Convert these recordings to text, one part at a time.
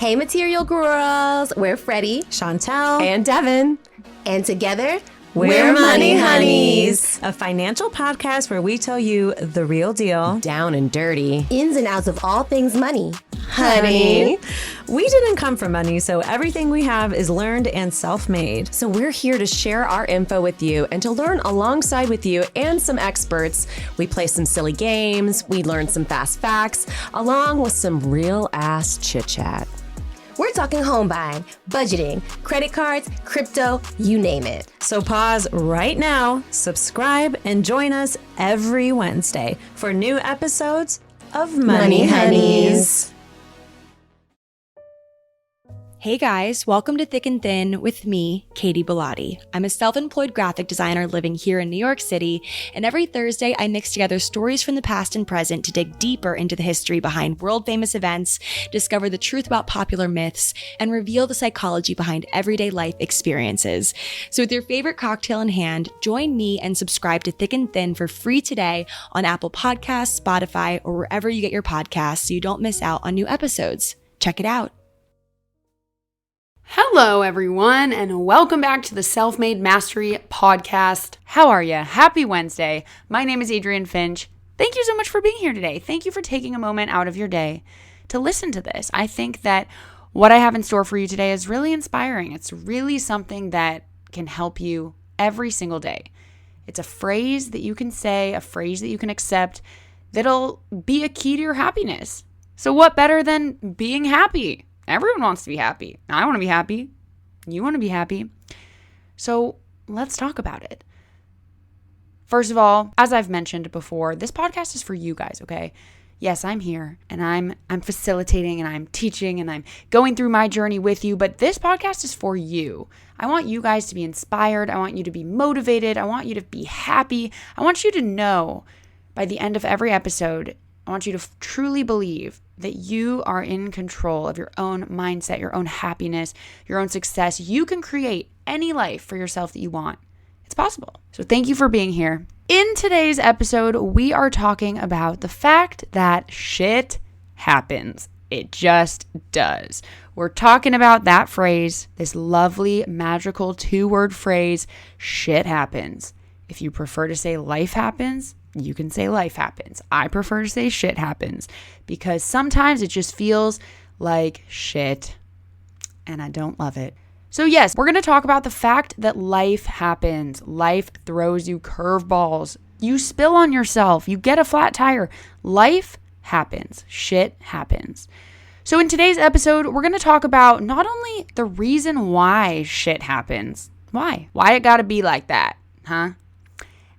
Hey, Material Girls. We're Freddie, Chantel, and Devin. And together, we're Money Honeys, a financial podcast where we tell you the real deal, down and dirty, ins and outs of all things money. Honey, we didn't come from money, so everything we have is learned and self-made. So we're here to share our info with you and to learn alongside with you and some experts. We play some silly games, we learn some fast facts, along with some real ass chit chat. We're talking home buying, budgeting, credit cards, crypto, you name it. So pause right now, subscribe, and join us every Wednesday for new episodes of Money Honeys. Hey guys, welcome to Thick and Thin with me, Katie Bellotti. I'm a self-employed graphic designer living here in New York City, and every Thursday I mix together stories from the past and present to dig deeper into the history behind world-famous events, discover the truth about popular myths, and reveal the psychology behind everyday life experiences. So with your favorite cocktail in hand, join me and subscribe to Thick and Thin for free today on Apple Podcasts, Spotify, or wherever you get your podcasts so you don't miss out on new episodes. Check it out. Hello, everyone, and welcome back to the Self-Made Mastery Podcast. How are you? Happy Wednesday. My name is Adrienne Finch. Thank you so much for being here today. Thank you for taking a moment out of your day to listen to this. I think that what I have in store for you today is really inspiring. It's really something that can help you every single day. It's a phrase that you can say, a phrase that you can accept that'll be a key to your happiness. So what better than being happy? Everyone wants to be happy. I want to be happy. You want to be happy. So let's talk about it. First of all, as I've mentioned before, this podcast is for you guys, okay? Yes, I'm here and I'm facilitating and I'm teaching and I'm going through my journey with you, but this podcast is for you. I want you guys to be inspired. I want you to be motivated. I want you to be happy. I want you to know by the end of every episode, I want you to truly believe that you are in control of your own mindset, your own happiness, your own success. You can create any life for yourself that you want. It's possible. So thank you for being here. In today's episode, we are talking about the fact that shit happens. It just does. We're talking about that phrase, this lovely, magical 2-word phrase, shit happens. If you prefer to say life happens, you can say life happens. I prefer to say shit happens because sometimes it just feels like shit and I don't love it. So yes, we're going to talk about the fact that life happens. Life throws you curveballs. You spill on yourself. You get a flat tire. Life happens. Shit happens. So in today's episode, we're going to talk about not only the reason why shit happens. Why it got to be like that, huh?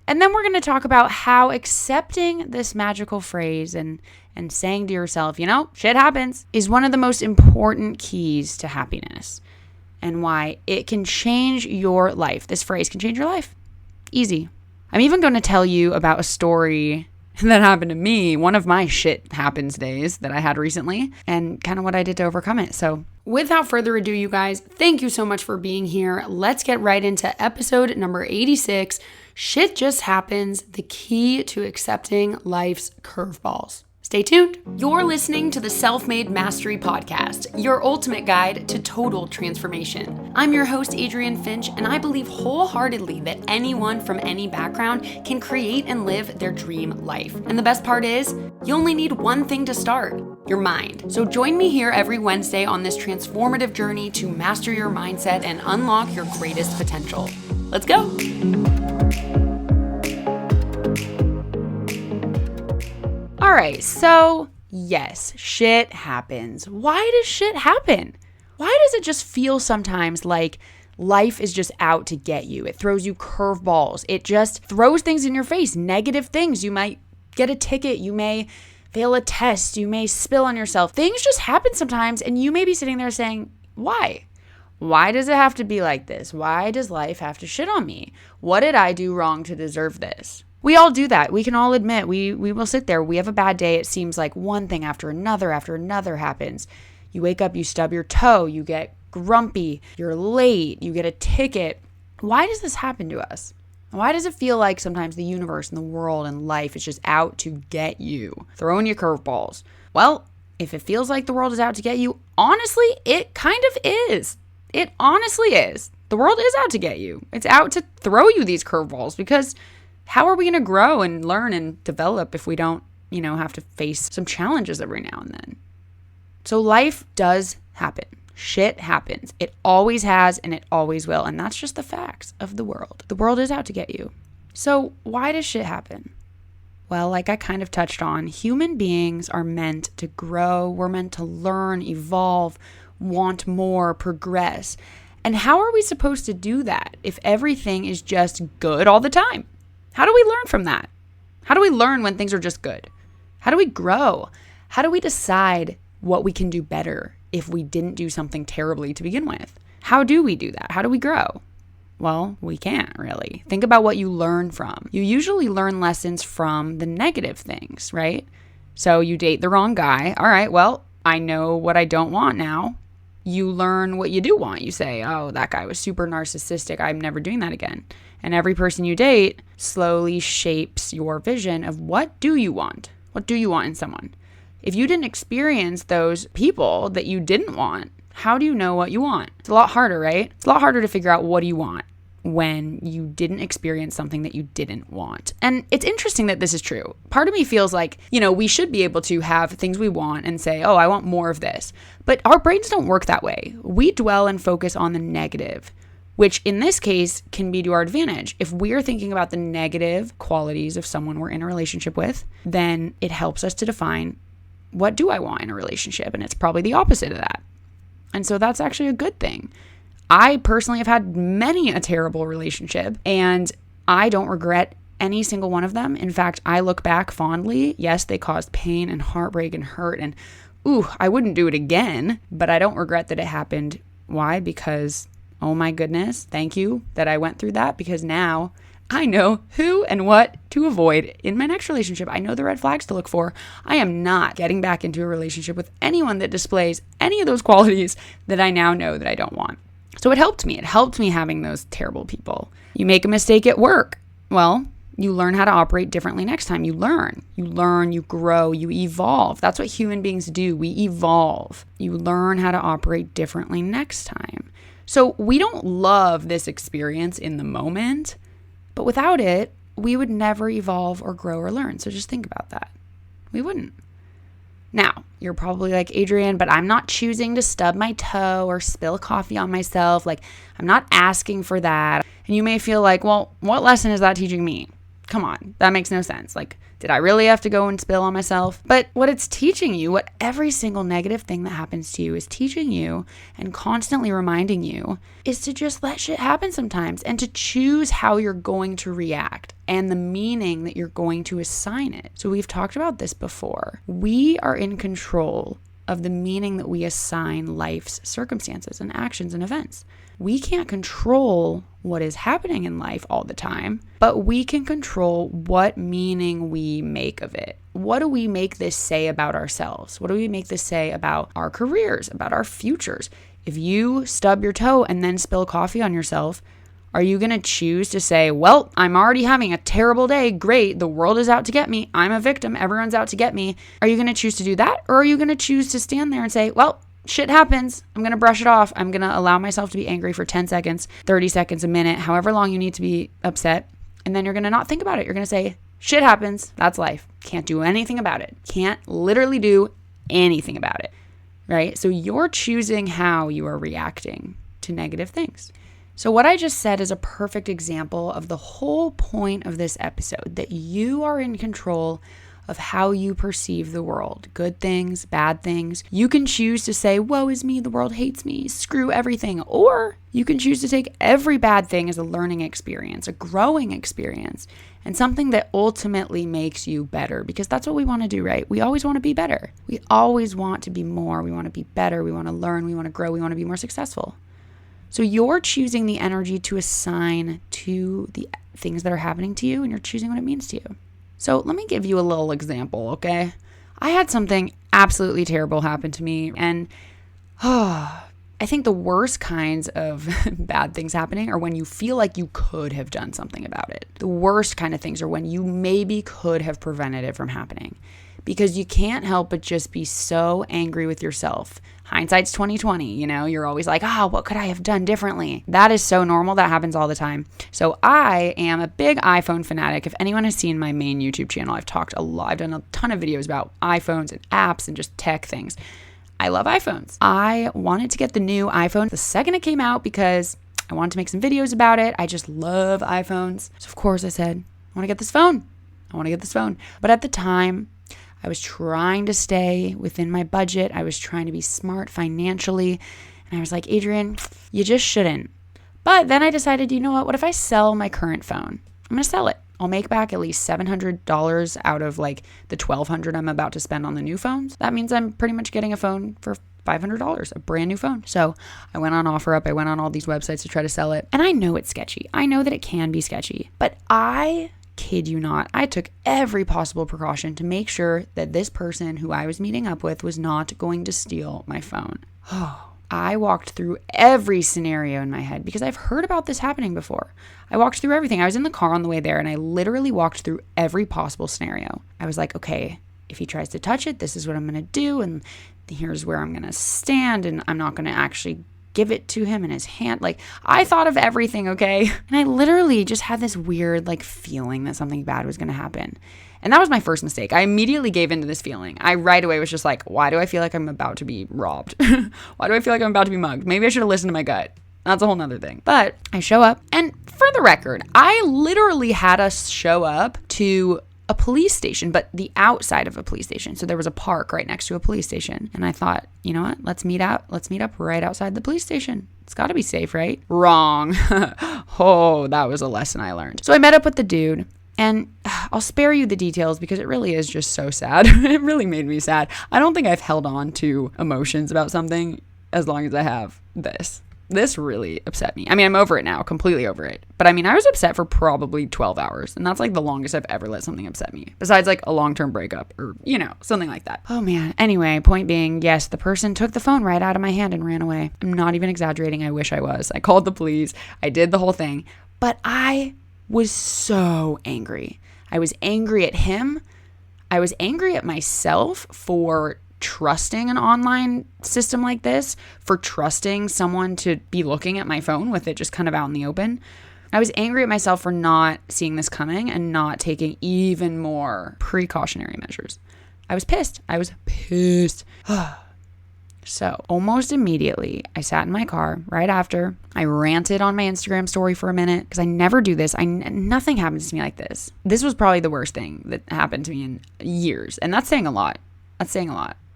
And then we're going to talk about how accepting this magical phrase and saying to yourself, shit happens, is one of the most important keys to happiness and why it can change your life. This phrase can change your life. Easy. I'm even going to tell you about a story that happened to me, one of my shit happens days that I had recently, and kind of what I did to overcome it. So without further ado, you guys, thank you so much for being here. Let's get right into episode number 86. Shit just happens, the key to accepting life's curveballs. Stay tuned. You're listening to the Self-Made Mastery Podcast, your ultimate guide to total transformation. I'm your host, Adrienne Finch, and I believe wholeheartedly that anyone from any background can create and live their dream life. And the best part is, you only need one thing to start, your mind. So join me here every Wednesday on this transformative journey to master your mindset and unlock your greatest potential. Let's go. All right, so yes, shit happens. Why does shit happen? Why does it just feel sometimes like life is just out to get you? It throws you curveballs. It just throws things in your face, negative things. You might get a ticket. You may fail a test. You may spill on yourself. Things just happen sometimes, and you may be sitting there saying, why? Why does it have to be like this? Why does life have to shit on me? What did I do wrong to deserve this? We all do that. We can all admit we will sit there. We have a bad day. It seems like one thing after another happens. You wake up, you stub your toe, you get grumpy, you're late, you get a ticket. Why does this happen to us? Why does it feel like sometimes the universe and the world and life is just out to get you, throwing you curveballs? Well, If it feels like the world is out to get you, honestly, it kind of is. It honestly is. The world is out to get you. It's out to throw you these curveballs, because how are we going to grow and learn and develop if we don't, have to face some challenges every now and then? So life does happen. Shit happens. It always has and it always will. And that's just the facts of the world. The world is out to get you. So why does shit happen? Well, like I kind of touched on, human beings are meant to grow. We're meant to learn, evolve, want more, progress. And how are we supposed to do that if everything is just good all the time? How do we learn from that? How do we learn when things are just good? How do we grow? How do we decide what we can do better if we didn't do something terribly to begin with? How do we do that? How do we grow? Well, we can't really. Think about what you learn from. You usually learn lessons from the negative things, right? So you date the wrong guy. All right, well, I know what I don't want now. You learn what you do want. You say, oh, that guy was super narcissistic. I'm never doing that again. And every person you date slowly shapes your vision of what do you want? What do you want in someone? If you didn't experience those people that you didn't want, how do you know what you want? It's a lot harder, right? It's a lot harder to figure out what do you want when you didn't experience something that you didn't want. And it's interesting that this is true. Part of me feels like, we should be able to have things we want and say, oh, I want more of this. But our brains don't work that way. We dwell and focus on the negative, which in this case can be to our advantage. If we're thinking about the negative qualities of someone we're in a relationship with, then it helps us to define, what do I want in a relationship? And it's probably the opposite of that. And so that's actually a good thing. I personally have had many a terrible relationship, and I don't regret any single one of them. In fact, I look back fondly. Yes, they caused pain and heartbreak and hurt, and I wouldn't do it again, but I don't regret that it happened. Why? Because, oh my goodness, thank you that I went through that, because now I know who and what to avoid in my next relationship. I know the red flags to look for. I am not getting back into a relationship with anyone that displays any of those qualities that I now know that I don't want. So it helped me. It helped me having those terrible people. You make a mistake at work. Well, you learn how to operate differently next time. You learn, you grow, you evolve. That's what human beings do. We evolve. You learn how to operate differently next time. So we don't love this experience in the moment, but without it, we would never evolve or grow or learn. So just think about that. We wouldn't. Now, you're probably like, Adrienne, but I'm not choosing to stub my toe or spill coffee on myself. Like, I'm not asking for that. And you may feel like, well, what lesson is that teaching me? Come on, that makes no sense. Like, did I really have to go and spill on myself? But what it's teaching you, what every single negative thing that happens to you is teaching you and constantly reminding you, is to just let shit happen sometimes and to choose how you're going to react and the meaning that you're going to assign it. So we've talked about this before. We are in control of the meaning that we assign life's circumstances and actions and events. We can't control what is happening in life all the time, but we can control what meaning we make of it. What do we make this say about ourselves? What do we make this say about our careers, about our futures? If you stub your toe and then spill coffee on yourself, are you going to choose to say, well, I'm already having a terrible day. Great. The world is out to get me. I'm a victim. Everyone's out to get me. Are you going to choose to do that? Or are you going to choose to stand there and say, well, shit happens. I'm going to brush it off. I'm going to allow myself to be angry for 10 seconds, 30 seconds, a minute, however long you need to be upset. And then you're going to not think about it. You're going to say, shit happens. That's life. Can't do anything about it. Can't literally do anything about it. Right? So you're choosing how you are reacting to negative things. So what I just said is a perfect example of the whole point of this episode, that you are in control of how you perceive the world. Good things, bad things. You can choose to say, woe is me, the world hates me, screw everything. Or you can choose to take every bad thing as a learning experience, a growing experience, and something that ultimately makes you better, because that's what we want to do, right? We always want to be better. We always want to be more. We want to be better. We want to learn. We want to grow. We want to be more successful. So you're choosing the energy to assign to the things that are happening to you, and you're choosing what it means to you. So let me give you a little example, okay? I had something absolutely terrible happen to me, and I think the worst kinds of bad things happening are when you feel like you could have done something about it. The worst kind of things are when you maybe could have prevented it from happening. because you can't help but just be so angry with yourself. Hindsight's 2020, you're always like, what could I have done differently? That is so normal. That happens all the time. So I am a big iPhone fanatic. If anyone has seen my main YouTube channel, I've talked a lot. I've done a ton of videos about iPhones and apps and just tech things. I love iPhones. I wanted to get the new iPhone the second it came out because I wanted to make some videos about it. I just love iPhones. So of course I said, I want to get this phone. But at the time, I was trying to stay within my budget. I was trying to be smart financially. And I was like, Adrienne, you just shouldn't. But then I decided, you know what if I sell my current phone? I'm going to sell it. I'll make back at least $700 out of like the $1,200 I'm about to spend on the new phones. That means I'm pretty much getting a phone for $500, a brand new phone. So I went on OfferUp. I went on all these websites to try to sell it. And I know it's sketchy. I know that it can be sketchy. But I kid you not, I took every possible precaution to make sure that this person who I was meeting up with was not going to steal my phone. I walked through every scenario in my head because I've heard about this happening before. I walked through everything. I was in the car on the way there and I literally walked through every possible scenario. I was like, okay, if he tries to touch it, this is what I'm going to do. And here's where I'm going to stand. And I'm not going to actually give it to him in his hand. Like, I thought of everything, okay? And I literally just had this weird feeling that something bad was going to happen. And that was my first mistake. I immediately gave into this feeling. I right away was just like, why do I feel like I'm about to be robbed? Why do I feel like I'm about to be mugged? Maybe I should have listened to my gut. That's a whole nother thing. But I show up, and for the record, I literally had us show up to a police station, but the outside of a police station. So there was a park right next to a police station. And I thought, you know what? Let's meet up right outside the police station. It's got to be safe, right? Wrong. Oh, that was a lesson I learned. So I met up with the dude, and I'll spare you the details because it really is just so sad. It really made me sad. I don't think I've held on to emotions about something as long as I have this. This really upset me. I mean, I'm over it now, completely over it. But I mean, I was upset for probably 12 hours. And that's like the longest I've ever let something upset me. Besides like a long-term breakup or, something like that. Oh man. Anyway, point being, yes, the person took the phone right out of my hand and ran away. I'm not even exaggerating. I wish I was. I called the police. I did the whole thing. But I was so angry. I was angry at him. I was angry at myself for trusting an online system like this, for trusting someone to be looking at my phone with it just kind of out in the open. I was angry at myself for not seeing this coming and not taking even more precautionary measures. I was pissed. So almost immediately, I sat in my car right after. I ranted on my Instagram story for a minute because I never do this. Nothing happens to me like this. This was probably the worst thing that happened to me in years. And that's saying a lot.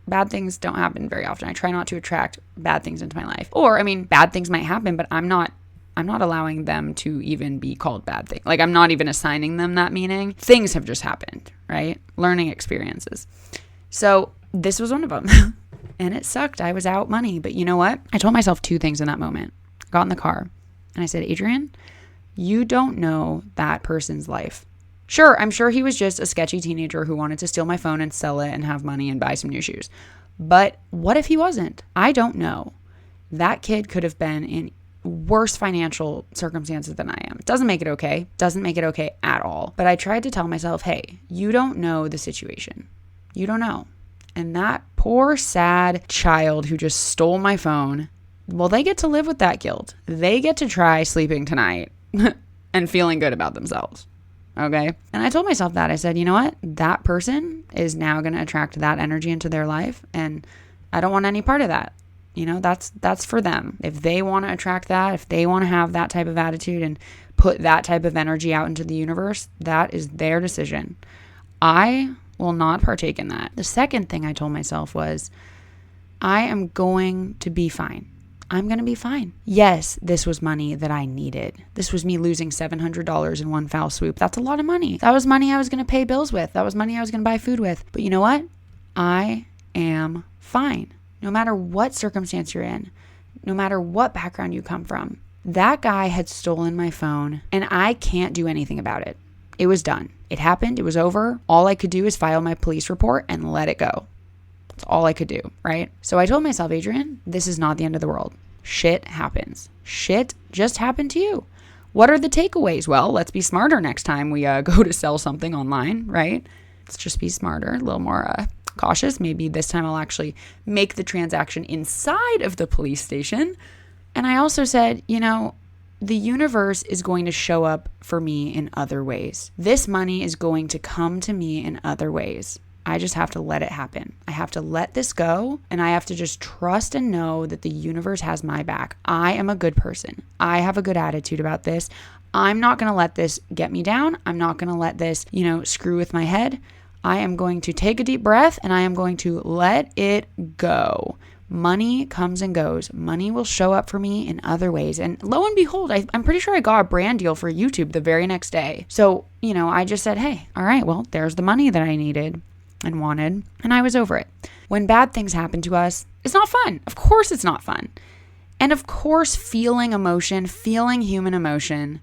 Bad things don't happen very often. I try not to attract bad things into my life. Or, bad things might happen, but I'm not allowing them to even be called bad things. Like, I'm not even assigning them that meaning. Things have just happened, right? Learning experiences. So this was one of them. And it sucked. I was out money. But you know what? I told myself two things in that moment. I got in the car and I said, Adrienne, you don't know that person's life. Sure, I'm sure he was just a sketchy teenager who wanted to steal my phone and sell it and have money and buy some new shoes. But what if he wasn't? I don't know. That kid could have been in worse financial circumstances than I am. It doesn't make it okay. Doesn't make it okay at all. But I tried to tell myself, hey, you don't know the situation. You don't know. And that poor, sad child who just stole my phone, well, they get to live with that guilt. They get to try sleeping tonight and feeling good about themselves. Okay. And I told myself that. I said, you know what? That person is now going to attract that energy into their life. And I don't want any part of that. That's for them. If they want to attract that, if they want to have that type of attitude and put that type of energy out into the universe, that is their decision. I will not partake in that. The second thing I told myself was, I am going to be fine. I'm going to be fine. Yes, this was money that I needed. This was me losing $700 in one foul swoop. That's a lot of money. That was money I was going to pay bills with. That was money I was going to buy food with. But you know what? I am fine. No matter what circumstance you're in, no matter what background you come from, that guy had stolen my phone and I can't do anything about it. It was done. It happened. It was over. All I could do is file my police report and let it go. That's all I could do, right? So I told myself, Adrienne, this is not the end of the world. Shit happens. Shit just happened to you. What are the takeaways? Well, let's be smarter next time we go to sell something online, right? let's just be smarter, a little more cautious. Maybe this time I'll actually make the transaction inside of the police station. And I also said, the universe is going to show up for me in other ways. This money is going to come to me in other ways. I just have to let it happen. I have to let this go, and I have to just trust and know that the universe has my back. I am a good person. I have a good attitude about this. I'm not going to let this get me down. I'm not going to let this, screw with my head. I am going to take a deep breath and I am going to let it go. Money comes and goes. Money will show up for me in other ways. And lo and behold, I'm pretty sure I got a brand deal for YouTube the very next day. So, I just said, hey, all right, well, there's the money that I needed and wanted, and I was over it. When bad things happen to us, it's not fun. Of course it's not fun. And of course, feeling human emotion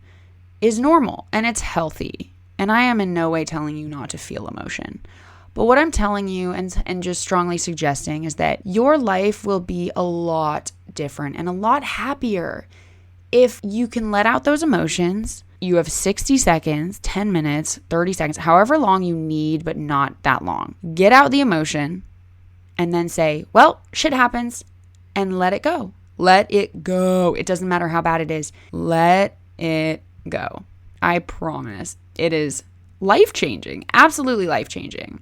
is normal and it's healthy. And I am in no way telling you not to feel emotion. But what I'm telling you and just strongly suggesting is that your life will be a lot different and a lot happier if you can let out those emotions. You have 60 seconds, 10 minutes, 30 seconds, however long you need, but not that long. Get out the emotion and then say, well, shit happens, and let it go. Let it go. It doesn't matter how bad it is. Let it go. I promise. It is life-changing, absolutely life-changing.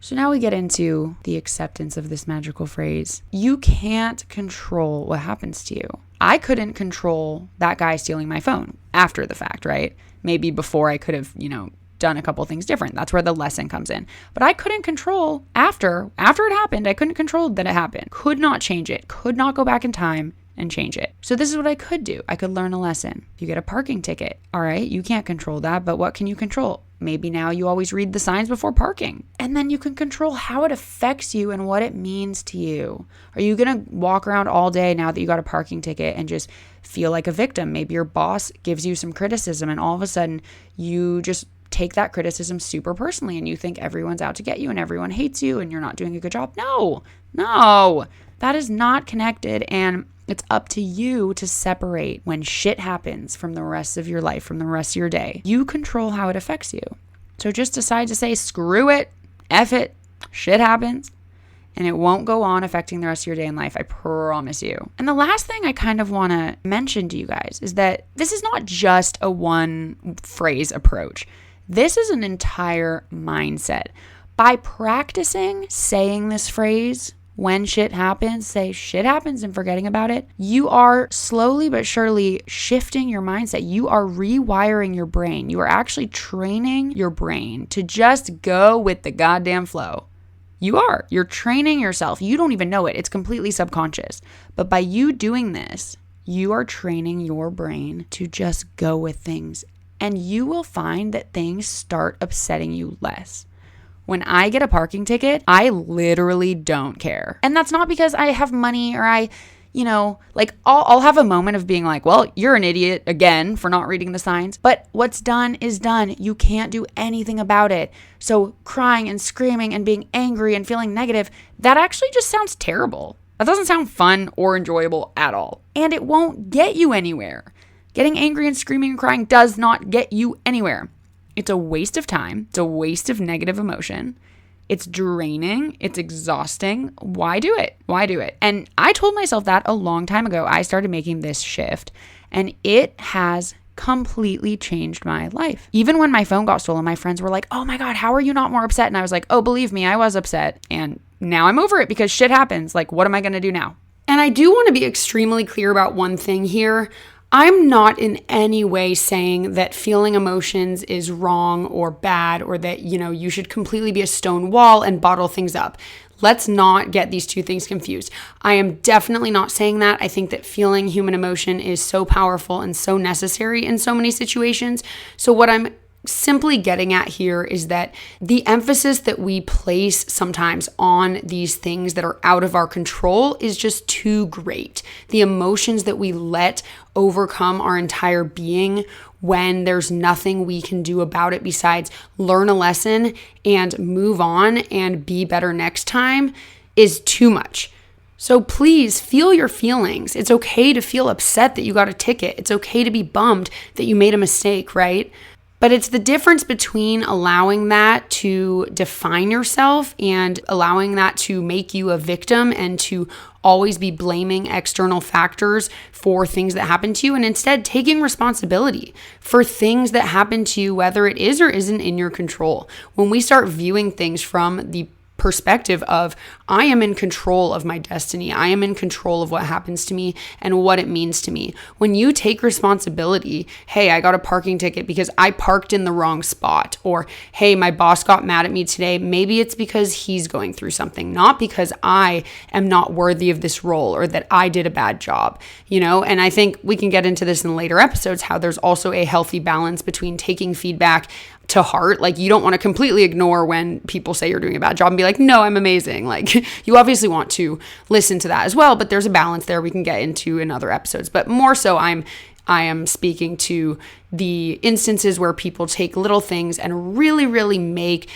So now we get into the acceptance of this magical phrase. You can't control what happens to you. I couldn't control that guy stealing my phone after the fact, right? Maybe before I could have, done a couple things different. That's where the lesson comes in. But I couldn't control after it happened. I couldn't control that it happened. Could not change it. Could not go back in time and change it. So this is what I could do. I could learn a lesson. You get a parking ticket. All right, you can't control that, but what can you control? Maybe now you always read the signs before parking. And then you can control how it affects you and what it means to you. Are you going to walk around all day now that you got a parking ticket and just feel like a victim? Maybe your boss gives you some criticism and all of a sudden you just take that criticism super personally and you think everyone's out to get you and everyone hates you and you're not doing a good job. No, that is not connected. And it's up to you to separate when shit happens from the rest of your life, from the rest of your day. You control how it affects you. So just decide to say, screw it, F it, shit happens, and it won't go on affecting the rest of your day and life. I promise you. And the last thing I kind of want to mention to you guys is that this is not just a one phrase approach. This is an entire mindset. By practicing saying this phrase, when shit happens, say shit happens and forgetting about it, you are slowly but surely shifting your mindset. You are rewiring your brain. You are actually training your brain to just go with the goddamn flow. You're training yourself. You don't even know it. It's completely subconscious. But by you doing this, you are training your brain to just go with things. And you will find that things start upsetting you less. When I get a parking ticket, I literally don't care. And that's not because I have money or I'll have a moment of being like, well, you're an idiot again for not reading the signs. But what's done is done. You can't do anything about it. So crying and screaming and being angry and feeling negative, that actually just sounds terrible. That doesn't sound fun or enjoyable at all. And it won't get you anywhere. Getting angry and screaming and crying does not get you anywhere. It's a waste of time. It's a waste of negative emotion. It's draining. It's exhausting. Why do it? And I told myself that a long time ago. I started making this shift and it has completely changed my life. Even when my phone got stolen, my friends were like, oh my God, how are you not more upset? And I was like, oh, believe me, I was upset. And now I'm over it because shit happens. Like, what am I going to do now? And I do want to be extremely clear about one thing here. I'm not in any way saying that feeling emotions is wrong or bad or that, you should completely be a stone wall and bottle things up. Let's not get these two things confused. I am definitely not saying that. I think that feeling human emotion is so powerful and so necessary in so many situations. So what I'm simply getting at here is that the emphasis that we place sometimes on these things that are out of our control is just too great. The emotions that we let overcome our entire being when there's nothing we can do about it besides learn a lesson and move on and be better next time is too much. So please feel your feelings. It's okay to feel upset that you got a ticket. It's okay to be bummed that you made a mistake, right? But it's the difference between allowing that to define yourself and allowing that to make you a victim and to always be blaming external factors for things that happen to you, and instead taking responsibility for things that happen to you, whether it is or isn't in your control. When we start viewing things from the perspective of, I am in control of my destiny, I am in control of what happens to me and what it means to me. When you take responsibility, hey, I got a parking ticket because I parked in the wrong spot, or hey, my boss got mad at me today, maybe it's because he's going through something, not because I am not worthy of this role or that I did a bad job, and I think we can get into this in later episodes, how there's also a healthy balance between taking feedback to heart. Like, you don't want to completely ignore when people say you're doing a bad job and be like, no, I'm amazing. Like, you obviously want to listen to that as well, but there's a balance there we can get into in other episodes. But more so, I am speaking to the instances where people take little things and really, really make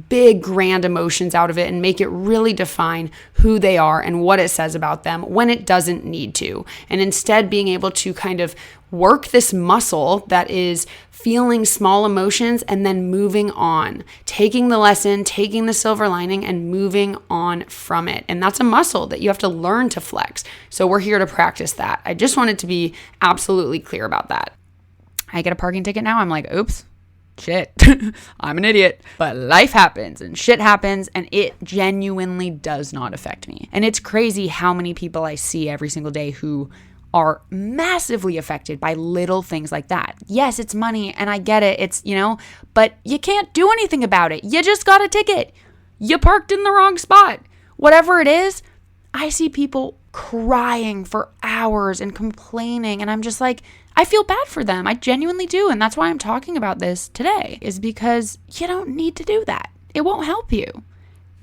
big, grand emotions out of it and make it really define who they are and what it says about them when it doesn't need to. And instead being able to kind of work this muscle that is feeling small emotions and then moving on, taking the lesson, taking the silver lining and moving on from it. And that's a muscle that you have to learn to flex. So we're here to practice that. I just wanted to be absolutely clear about that. I get a parking ticket now. I'm like, oops, shit, I'm an idiot. But life happens and shit happens, and it genuinely does not affect me. And it's crazy how many people I see every single day who are massively affected by little things like that. Yes, it's money and I get it. It's, but you can't do anything about it. You just got a ticket. You parked in the wrong spot. Whatever it is, I see people crying for hours and complaining, and I'm just like, I feel bad for them. I genuinely do. And that's why I'm talking about this today, is because you don't need to do that. It won't help you.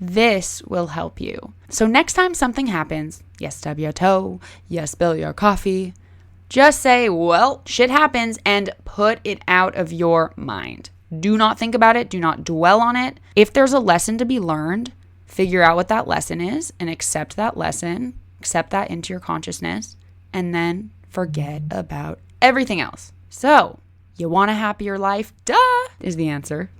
This will help you. So next time something happens, you stub your toe, you spill your coffee, just say, well, shit happens, and put it out of your mind. Do not think about it. Do not dwell on it. If there's a lesson to be learned, figure out what that lesson is and accept that lesson, accept that into your consciousness, and then forget about everything else. So, you want a happier life? Duh, is the answer.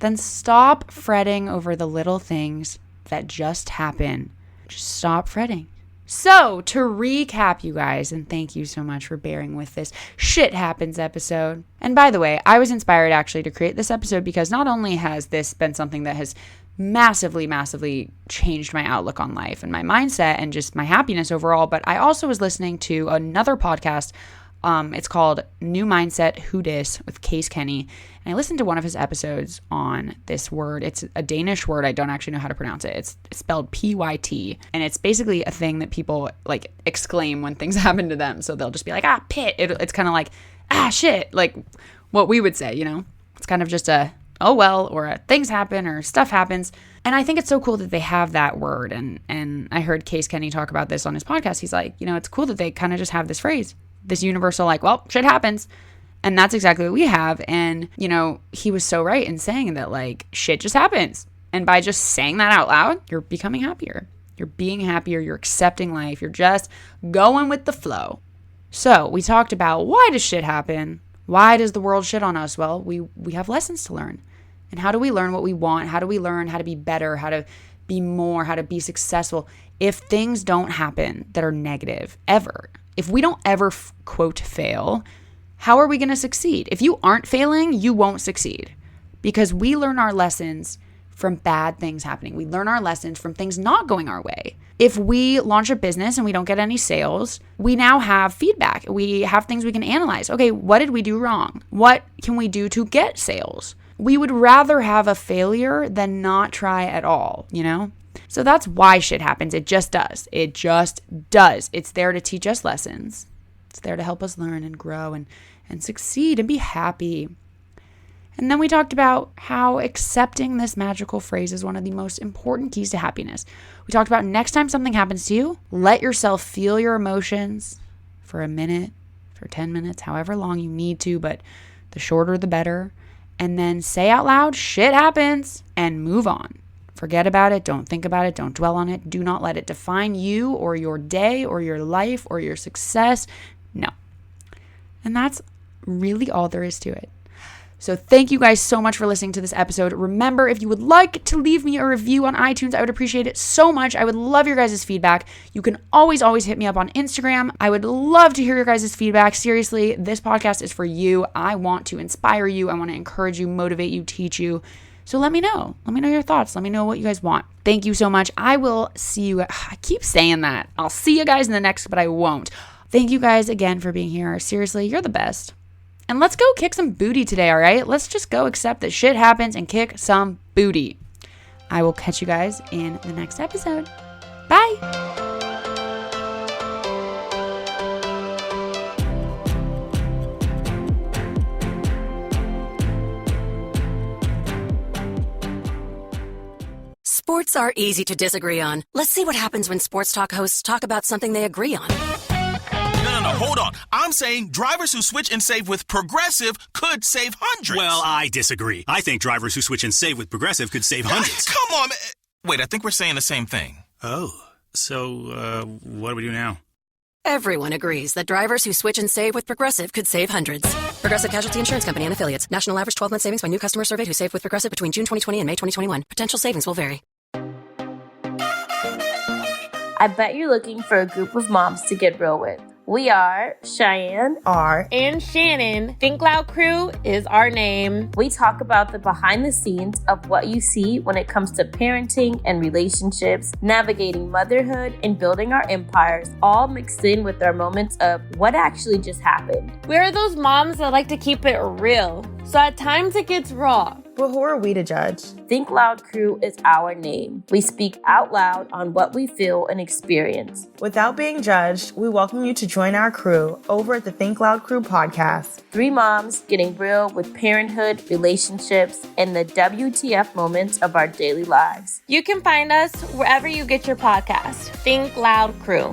Then stop fretting over the little things that just happen. Just stop fretting. So, to recap, you guys, and thank you so much for bearing with this shit happens episode. And by the way, I was inspired actually to create this episode because not only has this been something that has massively, massively changed my outlook on life and my mindset and just my happiness overall, but I also was listening to another podcast. It's called New Mindset Who Dis with Case Kenny. And I listened to one of his episodes on this word. It's a Danish word. I don't actually know how to pronounce it. It's spelled P-Y-T. And it's basically a thing that people like exclaim when things happen to them. So they'll just be like, pit. It's kind of like, shit. Like what we would say, It's kind of just a, oh well, or a things happen or stuff happens. And I think it's so cool that they have that word. And I heard Case Kenny talk about this on his podcast. He's like, it's cool that they kind of just have this phrase, this universal, like, well, shit happens. And that's exactly what we have. And, he was so right in saying that, like, shit just happens. And by just saying that out loud, you're becoming happier. You're being happier. You're accepting life. You're just going with the flow. So we talked about, why does shit happen? Why does the world shit on us? Well, we have lessons to learn. And how do we learn what we want? How do we learn how to be better, how to be more, how to be successful? If things don't happen that are negative, ever, if we don't ever, quote, fail, how are we going to succeed? If you aren't failing, you won't succeed, because we learn our lessons from bad things happening. We learn our lessons from things not going our way. If we launch a business and we don't get any sales, we now have feedback. We have things we can analyze. Okay, what did we do wrong? What can we do to get sales? We would rather have a failure than not try at all, So that's why shit happens. It just does. It just does. It's there to teach us lessons. It's there to help us learn and grow and succeed and be happy. And then we talked about how accepting this magical phrase is one of the most important keys to happiness. We talked about next time something happens to you, let yourself feel your emotions for a minute, for 10 minutes, however long you need to, but the shorter the better. And then say out loud, shit happens, and move on. Forget about it. Don't think about it. Don't dwell on it. Do not let it define you or your day or your life or your success. No. And that's really all there is to it. So thank you guys so much for listening to this episode. Remember, if you would like to leave me a review on iTunes, I would appreciate it so much. I would love your guys' feedback. You can always hit me up on Instagram. I would love to hear your guys' feedback. Seriously, this podcast is for you. I want to inspire you. I want to encourage you, motivate you, teach you. So let me know. Let me know your thoughts. Let me know what you guys want. Thank you so much. I will see you. I keep saying that. I'll see you guys in the next, but I won't. Thank you guys again for being here. Seriously, you're the best. And let's go kick some booty today, all right? Let's just go accept that shit happens and kick some booty. I will catch you guys in the next episode. Bye. Sports are easy to disagree on. Let's see what happens when sports talk hosts talk about something they agree on. No, hold on. I'm saying drivers who switch and save with Progressive could save hundreds. Well, I disagree. I think drivers who switch and save with Progressive could save hundreds. Come on, man. Wait, I think we're saying the same thing. Oh, so what do we do now? Everyone agrees that drivers who switch and save with Progressive could save hundreds. Progressive Casualty Insurance Company and Affiliates. National average 12-month savings by new customer surveyed who saved with Progressive between June 2020 and May 2021. Potential savings will vary. I bet you're looking for a group of moms to get real with. We are Cheyenne, R, and Shannon. Think Loud Crew is our name. We talk about the behind the scenes of what you see when it comes to parenting and relationships, navigating motherhood, and building our empires, all mixed in with our moments of what actually just happened. We're those moms that like to keep it real, so at times it gets raw. But who are we to judge? Think Loud Crew is our name. We speak out loud on what we feel and experience. Without being judged, we welcome you to join our crew over at the Think Loud Crew podcast. 3 moms getting real with parenthood, relationships, and the WTF moments of our daily lives. You can find us wherever you get your podcast. Think Loud Crew.